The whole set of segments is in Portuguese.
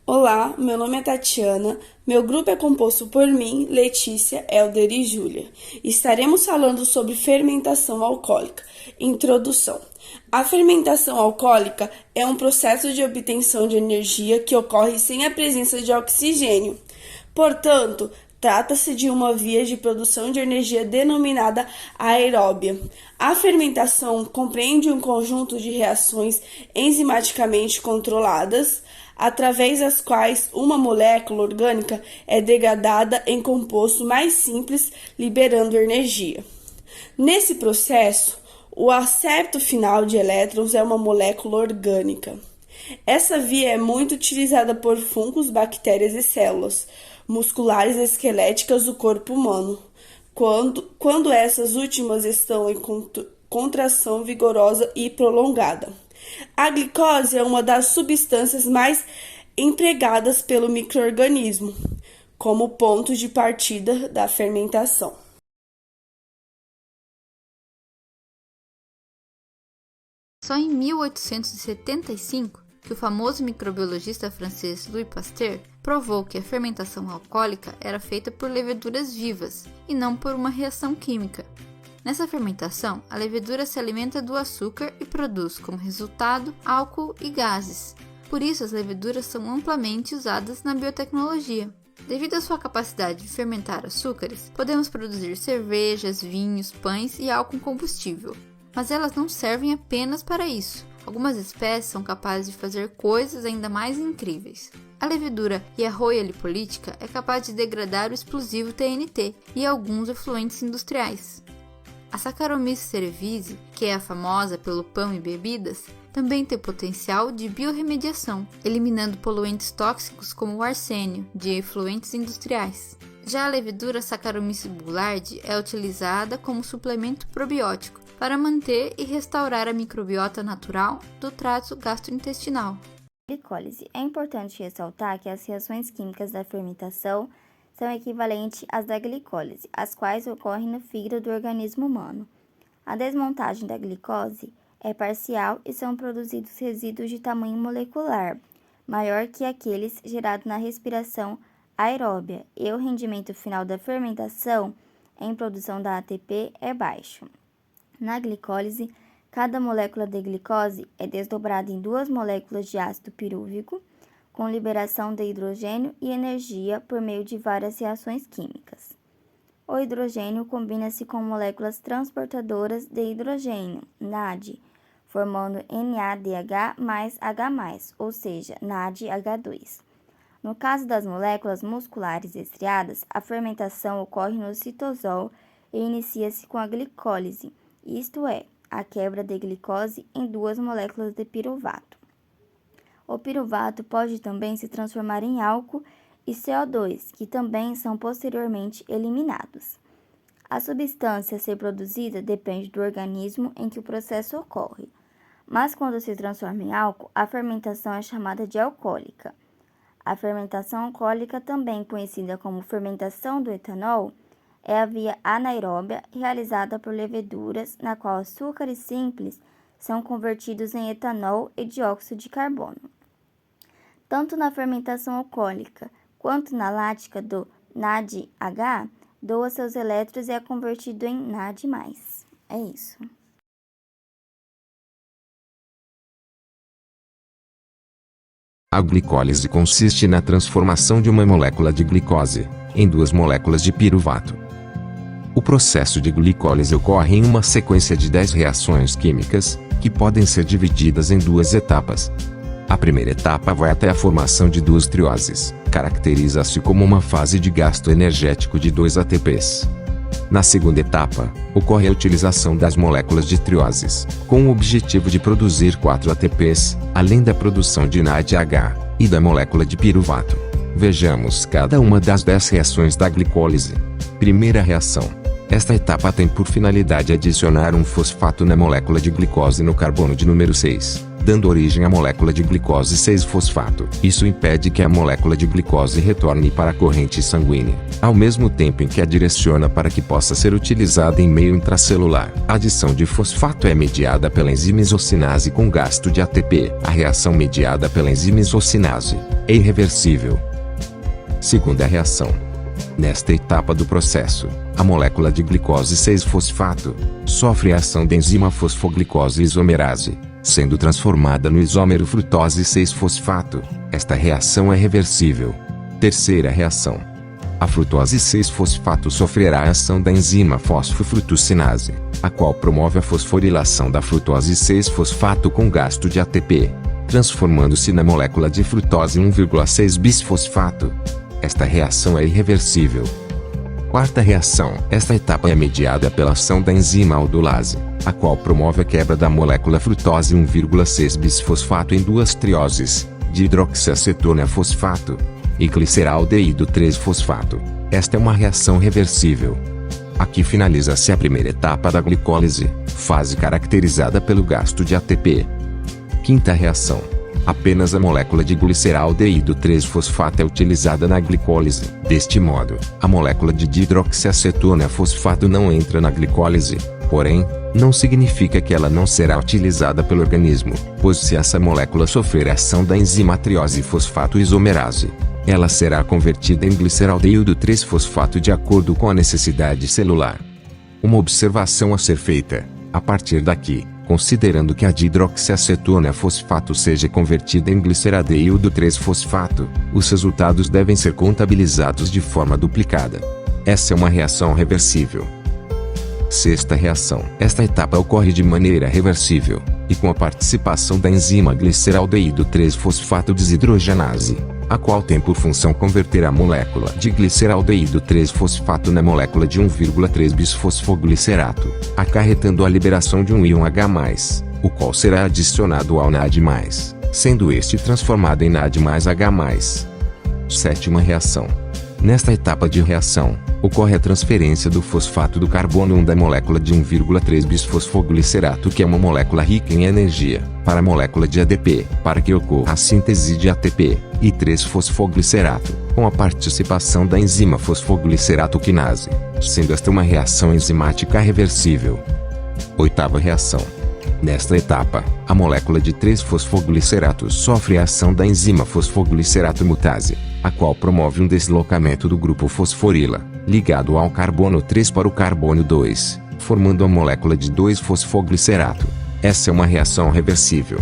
Olá, meu nome é Tatiana, meu grupo é composto por mim, Letícia, Elder e Júlia. Estaremos falando sobre fermentação alcoólica. Introdução. A fermentação alcoólica é um processo de obtenção de energia que ocorre sem a presença de oxigênio. Portanto, trata-se de uma via de produção de energia denominada aeróbia. A fermentação compreende um conjunto de reações enzimaticamente controladas, através das quais uma molécula orgânica é degradada em composto mais simples, liberando energia. Nesse processo, o acerto final de elétrons é uma molécula orgânica. Essa via é muito utilizada por fungos, bactérias e células musculares e esqueléticas do corpo humano, quando essas últimas estão em contração vigorosa e prolongada. A glicose é uma das substâncias mais empregadas pelo micro-organismo como ponto de partida da fermentação. Só em 1875 que o famoso microbiologista francês Louis Pasteur provou que a fermentação alcoólica era feita por leveduras vivas e não por uma reação química. Nessa fermentação, a levedura se alimenta do açúcar e produz, como resultado, álcool e gases. Por isso, as leveduras são amplamente usadas na biotecnologia. Devido à sua capacidade de fermentar açúcares, podemos produzir cervejas, vinhos, pães e álcool combustível. Mas elas não servem apenas para isso. Algumas espécies são capazes de fazer coisas ainda mais incríveis. A levedura Yerhoia lipolítica é capaz de degradar o explosivo TNT e alguns efluentes industriais. A Saccharomyces cerevisiae, que é a famosa pelo pão e bebidas, também tem potencial de biorremediação, eliminando poluentes tóxicos como o arsênio de efluentes industriais. Já a levedura Saccharomyces boulardii é utilizada como suplemento probiótico para manter e restaurar a microbiota natural do trato gastrointestinal. Glicólise. É importante ressaltar que as reações químicas da fermentação são equivalentes às da glicólise, as quais ocorrem no fígado do organismo humano. A desmontagem da glicose é parcial e são produzidos resíduos de tamanho molecular maior que aqueles gerados na respiração aeróbia, e o rendimento final da fermentação em produção da ATP é baixo. Na glicólise, cada molécula de glicose é desdobrada em duas moléculas de ácido pirúvico, com liberação de hidrogênio e energia por meio de várias reações químicas. O hidrogênio combina-se com moléculas transportadoras de hidrogênio, NAD, formando NADH mais H+, ou seja, NADH2. No caso das moléculas musculares estriadas, a fermentação ocorre no citosol e inicia-se com a glicólise, isto é, a quebra de glicose em duas moléculas de piruvato. O piruvato pode também se transformar em álcool e CO2, que também são posteriormente eliminados. A substância a ser produzida depende do organismo em que o processo ocorre, mas quando se transforma em álcool, a fermentação é chamada de alcoólica. A fermentação alcoólica, também conhecida como fermentação do etanol, é a via anaeróbia realizada por leveduras, na qual açúcares simples são convertidos em etanol e dióxido de carbono. Tanto na fermentação alcoólica quanto na lática do NADH, doa seus elétrons e é convertido em NAD+. É isso. A glicólise consiste na transformação de uma molécula de glicose em duas moléculas de piruvato. O processo de glicólise ocorre em uma sequência de 10 reações químicas, que podem ser divididas em duas etapas. A primeira etapa vai até a formação de duas trioses, caracteriza-se como uma fase de gasto energético de 2 ATPs. Na segunda etapa, ocorre a utilização das moléculas de trioses, com o objetivo de produzir 4 ATPs, além da produção de NADH e da molécula de piruvato. Vejamos cada uma das 10 reações da glicólise. Primeira reação. Esta etapa tem por finalidade adicionar um fosfato na molécula de glicose no carbono de número 6. dando origem à molécula de glicose 6-fosfato. Isso impede que a molécula de glicose retorne para a corrente sanguínea, ao mesmo tempo em que a direciona para que possa ser utilizada em meio intracelular. A adição de fosfato é mediada pela enzima isocinase com gasto de ATP. A reação mediada pela enzima isocinase é irreversível. Segunda reação. Nesta etapa do processo, a molécula de glicose 6-fosfato sofre a ação da enzima fosfoglicose isomerase, sendo transformada no isômero frutose 6-fosfato. Esta reação é reversível. Terceira reação. A frutose 6-fosfato sofrerá a ação da enzima fosfofrutocinase, a qual promove a fosforilação da frutose 6-fosfato com gasto de ATP, transformando-se na molécula de frutose 1,6-bisfosfato. Esta reação é irreversível. Quarta reação. Esta etapa é mediada pela ação da enzima aldolase, a qual promove a quebra da molécula frutose 1,6-bisfosfato em duas trioses, de hidroxiacetona fosfato e gliceraldeído 3-fosfato. Esta é uma reação reversível. Aqui finaliza-se a primeira etapa da glicólise, fase caracterizada pelo gasto de ATP. Quinta reação. Apenas a molécula de gliceraldeído 3-fosfato é utilizada na glicólise. Deste modo, a molécula de dihidroxiacetona fosfato não entra na glicólise. Porém, não significa que ela não será utilizada pelo organismo, pois se essa molécula sofrer a ação da enzima triose fosfato isomerase, ela será convertida em gliceraldeído 3-fosfato de acordo com a necessidade celular. Uma observação a ser feita. A partir daqui, considerando que a dihidroxiacetona fosfato seja convertida em gliceraldeído 3-fosfato, os resultados devem ser contabilizados de forma duplicada. Essa é uma reação reversível. Sexta reação. Esta etapa ocorre de maneira reversível, e com a participação da enzima gliceraldeído 3-fosfato desidrogenase, a qual tem por função converter a molécula de gliceraldeído 3-fosfato na molécula de 1,3-bisfosfoglicerato, acarretando a liberação de um íon H+, o qual será adicionado ao NAD+, sendo este transformado em NAD mais H+. Sétima reação. Nesta etapa de reação, ocorre a transferência do fosfato do carbono 1 da molécula de 1,3-bisfosfoglicerato, que é uma molécula rica em energia, para a molécula de ADP, para que ocorra a síntese de ATP e 3-fosfoglicerato, com a participação da enzima fosfoglicerato quinase, sendo esta uma reação enzimática reversível. Oitava reação. Nesta etapa, a molécula de 3-fosfoglicerato sofre a ação da enzima fosfoglicerato mutase, a qual promove um deslocamento do grupo fosforila, ligado ao carbono 3 para o carbono 2, formando a molécula de 2-fosfoglicerato. Essa é uma reação reversível.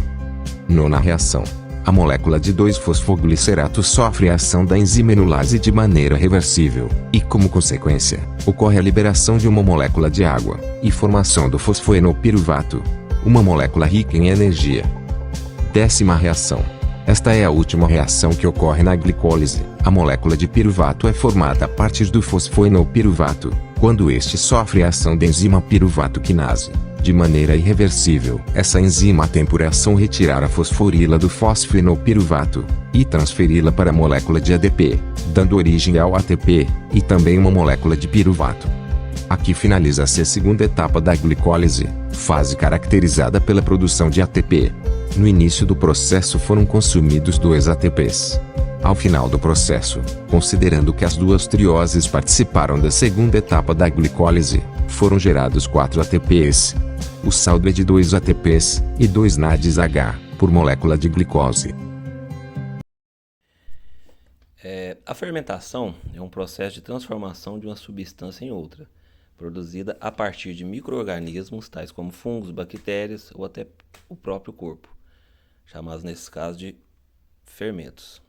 Nona reação. A molécula de 2-fosfoglicerato sofre a ação da enzima enolase de maneira reversível, e como consequência, ocorre a liberação de uma molécula de água, e formação do fosfoenolpiruvato, uma molécula rica em energia. Décima reação. Esta é a última reação que ocorre na glicólise. A molécula de piruvato é formada a partir do fosfoenolpiruvato, quando este sofre a ação da enzima piruvato quinase, de maneira irreversível. Essa enzima tem por ação retirar a fosforila do fosfoenolpiruvato e transferi-la para a molécula de ADP, dando origem ao ATP e também uma molécula de piruvato. Aqui finaliza-se a segunda etapa da glicólise, fase caracterizada pela produção de ATP. No início do processo foram consumidos 2 ATPs. Ao final do processo, considerando que as duas trioses participaram da segunda etapa da glicólise, foram gerados 4 ATPs. O saldo é de 2 ATPs e 2 NADs H por molécula de glicose. A fermentação é um processo de transformação de uma substância em outra, produzida a partir de micro-organismos tais como fungos, bactérias ou até o próprio corpo, chamados nesses casos de fermentos.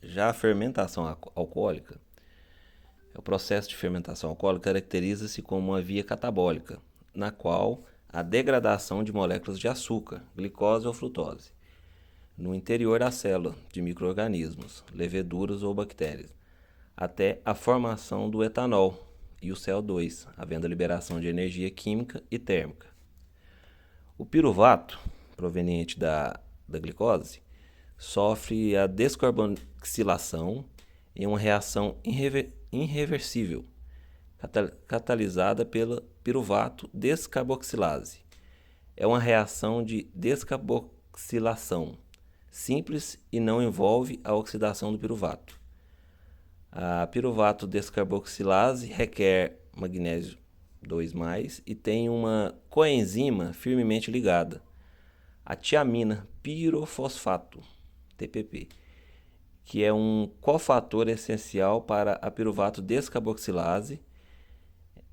Já a fermentação alcoólica, o processo de fermentação alcoólica caracteriza-se como uma via catabólica, na qual há degradação de moléculas de açúcar, glicose ou frutose, no interior da célula de micro-organismos, leveduras ou bactérias, até a formação do etanol e o CO2, havendo a liberação de energia química e térmica. O piruvato, proveniente da glicose, sofre a descarboxilação em uma reação irreversível, catalisada pela piruvato descarboxilase. É uma reação de descarboxilação simples e não envolve a oxidação do piruvato. A piruvato descarboxilase requer magnésio 2+, e tem uma coenzima firmemente ligada, a tiamina pirofosfato, TPP, que é um cofator essencial para a piruvato descarboxilase.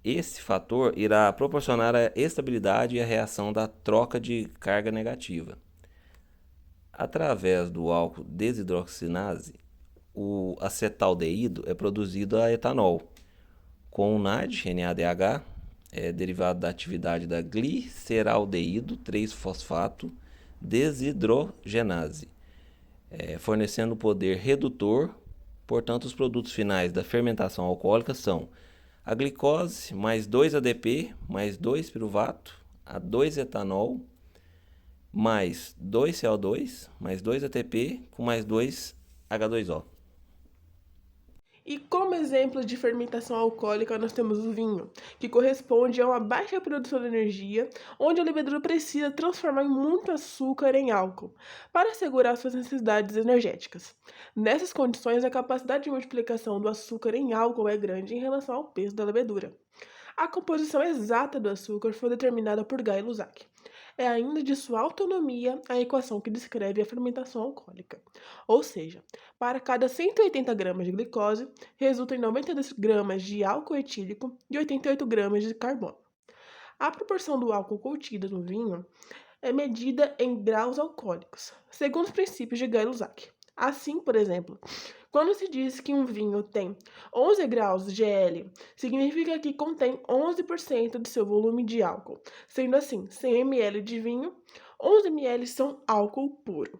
Esse fator irá proporcionar a estabilidade e a reação da troca de carga negativa. Através do álcool desidroxinase, o acetaldeído é produzido a etanol, com o NAD, NADH, derivado da atividade da gliceraldeído 3-fosfato desidrogenase, fornecendo poder redutor. Portanto, os produtos finais da fermentação alcoólica são a glicose mais 2 ADP mais 2 piruvato a 2 etanol mais 2 CO2 mais 2 ATP com mais 2 H2O. E como exemplo de fermentação alcoólica, nós temos o vinho, que corresponde a uma baixa produção de energia, onde a levedura precisa transformar muito açúcar em álcool para assegurar suas necessidades energéticas. Nessas condições, a capacidade de multiplicação do açúcar em álcool é grande em relação ao peso da levedura. A composição exata do açúcar foi determinada por Guy Lussac. É ainda de sua autonomia a equação que descreve a fermentação alcoólica. Ou seja, para cada 180 gramas de glicose, resulta em 92 gramas de álcool etílico e 88 gramas de carbono. A proporção do álcool contida no vinho é medida em graus alcoólicos, segundo os princípios de Guy Lussac. Assim, por exemplo, quando se diz que um vinho tem 11 graus GL, significa que contém 11% de seu volume de álcool. Sendo assim, 100 ml de vinho, 11 ml são álcool puro.